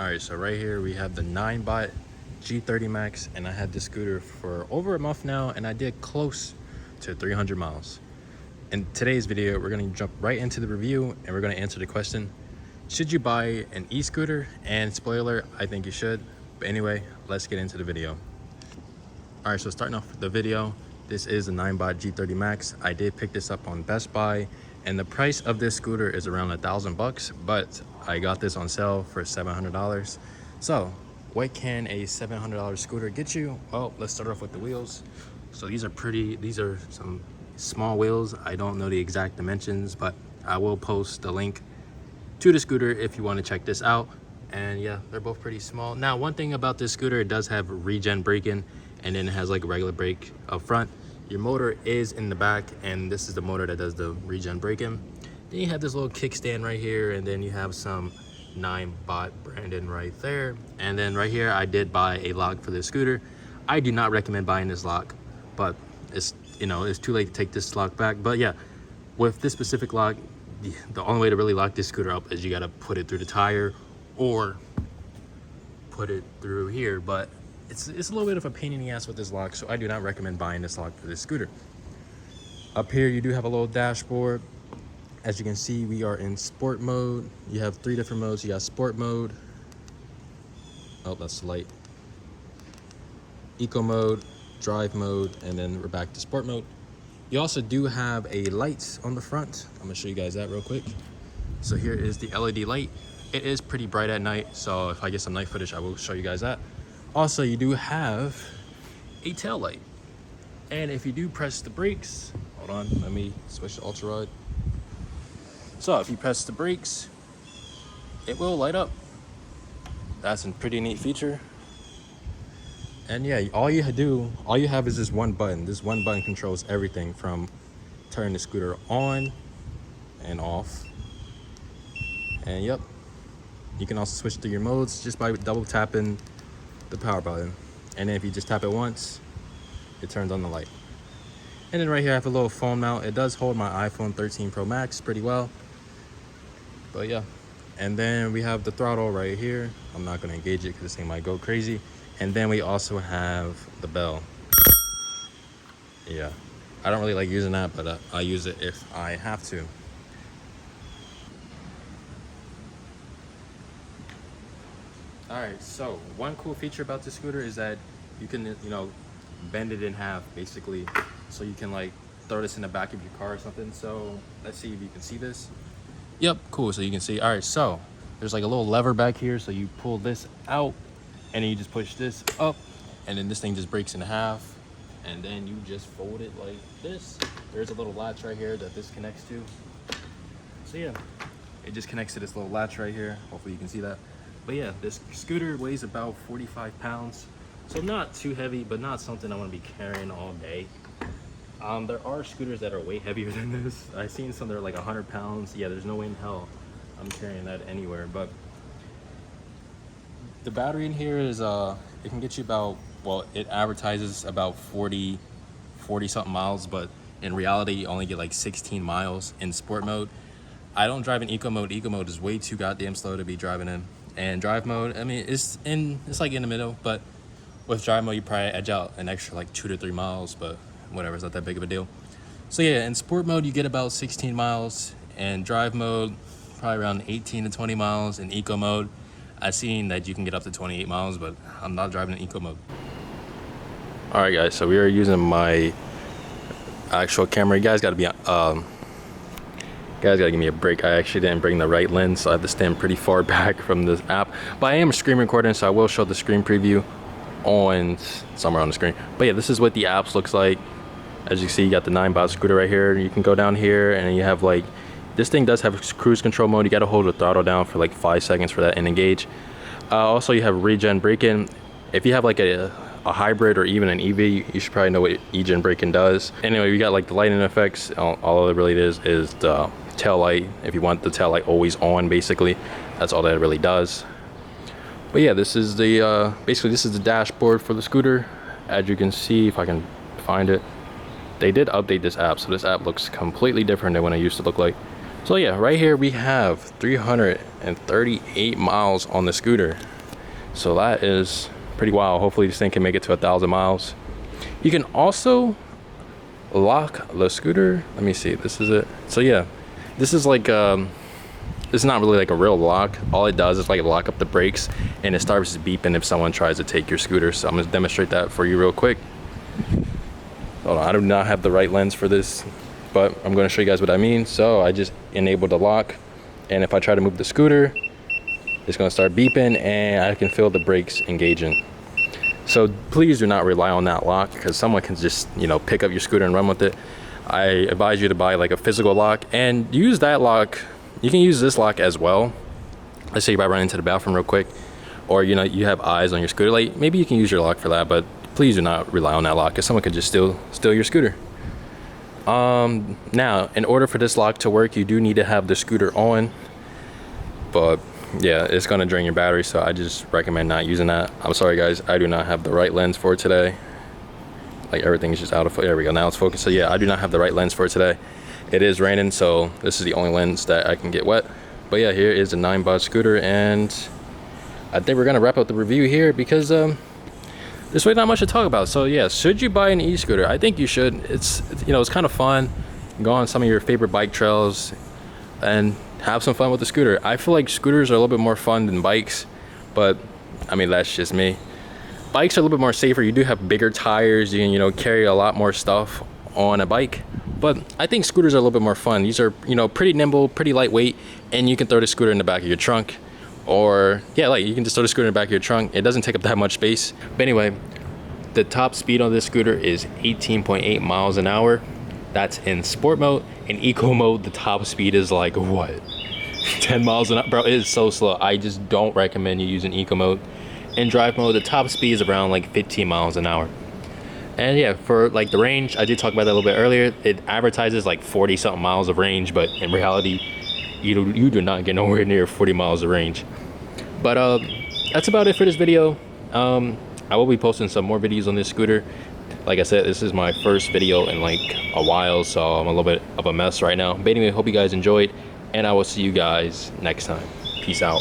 All right, so right here we have the 9-bot G30 Max, and I had this scooter for over a month now, and I did close to 300 miles. In today's video, we're gonna jump right into the review, and we're gonna answer the question, should you buy an e-scooter? And spoiler, I think you should. But anyway, let's get into the video. All right, so starting off the video, this is a 9-bot G30 Max. I did pick this up on Best Buy, and the price of this scooter is around $1,000, but I got this on sale for $700. So what can a $700 scooter get you? Well, let's start off with the wheels. So these are some small wheels. I don't know the exact dimensions, but I will post the link to the scooter if you want to check this out. And yeah, they're both pretty small. Now, one thing about this scooter, it does have Regen Break-In, and then it has like a regular brake up front. Your motor is in the back, and this is the motor that does the Regen Break-In. Then you have this little kickstand right here, and then you have some 9-bot branding right there. And then right here, I did buy a lock for this scooter. I do not recommend buying this lock, but it's too late to take this lock back. But yeah, with this specific lock, the only way to really lock this scooter up is you gotta put it through the tire or put it through here. But it's a little bit of a pain in the ass with this lock, so I do not recommend buying this lock for this scooter. Up here, you do have a little dashboard. As you can see, we are in sport mode. You have 3 different modes. You got sport mode. Oh, that's the light. Eco mode, drive mode, and then we're back to sport mode. You also do have a light on the front. I'm gonna show you guys that real quick. So here is the LED light. It is pretty bright at night, so if I get some night footage, I will show you guys that. Also, you do have a tail light. And if you do press the brakes, hold on, let me switch to ultra wide. So if you press the brakes, it will light up. That's a pretty neat feature. And yeah, all you have is this one button. This one button controls everything from turning the scooter on and off. And yep, you can also switch through your modes just by double tapping the power button. And then if you just tap it once, it turns on the light. And then right here I have a little phone mount. It does hold my iPhone 13 Pro Max pretty well. But yeah, and then we have the throttle right here. I'm not gonna engage it because this thing might go crazy. And then we also have the bell. Yeah, I don't really like using that, but I use it if I have to. All right, so one cool feature about this scooter is that you can, bend it in half basically. So you can like throw this in the back of your car or something. So let's see if you can see this. Yep, cool, so you can see. All right, so there's like a little lever back here. So you pull this out and then you just push this up, and then this thing just breaks in half. And then you just fold it like this. There's a little latch right here that this connects to. So yeah, it just connects to this little latch right here. Hopefully you can see that. But yeah, this scooter weighs about 45 pounds. So not too heavy, but not something I want to be carrying all day. There are scooters that are way heavier than this. I've seen some that are like 100 pounds. Yeah, there's no way in hell I'm carrying that anywhere. But the battery in here is, it can get you about, well, it advertises about 40 something miles, but in reality, you only get like 16 miles in sport mode. I don't drive in eco mode. Eco mode is way too goddamn slow to be driving in. And drive mode, I mean, it's like in the middle, but with drive mode, you probably edge out an extra like 2 to 3 miles, but whatever, it's not that big of a deal. So yeah, in sport mode, you get about 16 miles, and drive mode, probably around 18 to 20 miles. In eco mode, I've seen that you can get up to 28 miles, but I'm not driving in eco mode. All right, guys, so we are using my actual camera. You guys gotta give me a break. I actually didn't bring the right lens, so I have to stand pretty far back from this app. But I am screen recording, so I will show the screen preview on somewhere on the screen. But yeah, this is what the apps looks like. As you see, you got the 9-bot scooter right here. You can go down here, and you have like, this thing does have cruise control mode. You got to hold the throttle down for like 5 seconds for that and engage. Also, you have Regen Break-In. If you have like a hybrid or even an EV, you should probably know what Regen Break-In does. Anyway, you got like the lighting effects. All it really is the tail light. If you want the tail light always on, basically, that's all that it really does. But yeah, this is the basically this is the dashboard for the scooter. As you can see, if I can find it, they did update this app, so this app looks completely different than what it used to look like. So yeah, right here we have 338 miles on the scooter. So that is pretty wild. Hopefully this thing can make it to 1,000 miles. You can also lock the scooter. Let me see, this is it. So yeah, this is like it's not really like a real lock. All it does is like lock up the brakes, and it starts beeping if someone tries to take your scooter. So I'm gonna demonstrate that for you real quick. Hold on, I do not have the right lens for this, but I'm gonna show you guys what I mean. So I just enabled the lock, and if I try to move the scooter, it's gonna start beeping and I can feel the brakes engaging. So please do not rely on that lock, because someone can just, you know, pick up your scooter and run with it. I advise you to buy like a physical lock and use that lock. You can use this lock as well. Let's say you might run into the bathroom real quick, or you know, you have eyes on your scooter. Like maybe you can use your lock for that, but please do not rely on that lock, because someone could just steal your scooter. Now, in order for this lock to work, you do need to have the scooter on, but yeah, it's gonna drain your battery, so I just recommend not using that. I'm sorry guys, I do not have the right lens for today. Like everything's just out of focus. There we go, now it's focused. So yeah, I do not have the right lens for today. It is raining, so this is the only lens that I can get wet. But yeah, here is the 9-baht scooter, and I think we're gonna wrap up the review here, because there's really not much to talk about. So yeah, should you buy an e-scooter? I think you should. It's, you know, it's kind of fun. Go on some of your favorite bike trails and have some fun with the scooter. I feel like scooters are a little bit more fun than bikes, but I mean, that's just me. Bikes are a little bit more safer. You do have bigger tires. You can, you know, carry a lot more stuff on a bike, but I think scooters are a little bit more fun. These are, you know, pretty nimble, pretty lightweight, and you can throw the scooter in the back of your trunk, or yeah, like you can just throw the scooter in the back of your trunk. It doesn't take up that much space. But anyway, the top speed on this scooter is 18.8 miles an hour. That's in sport mode. In eco mode, the top speed is like what, 10 miles an hour? Bro, it is so slow. I just don't recommend you using eco mode. In drive mode, the top speed is around like 15 miles an hour. And yeah, for like the range, I did talk about that a little bit earlier. It advertises like 40 something miles of range, but in reality, you do not get nowhere near 40 miles of range. But that's about it for this video. I will be posting some more videos on this scooter. Like I said, this is my first video in like a while, so I'm a little bit of a mess right now. But anyway, hope you guys enjoyed, and I will see you guys next time. Peace out.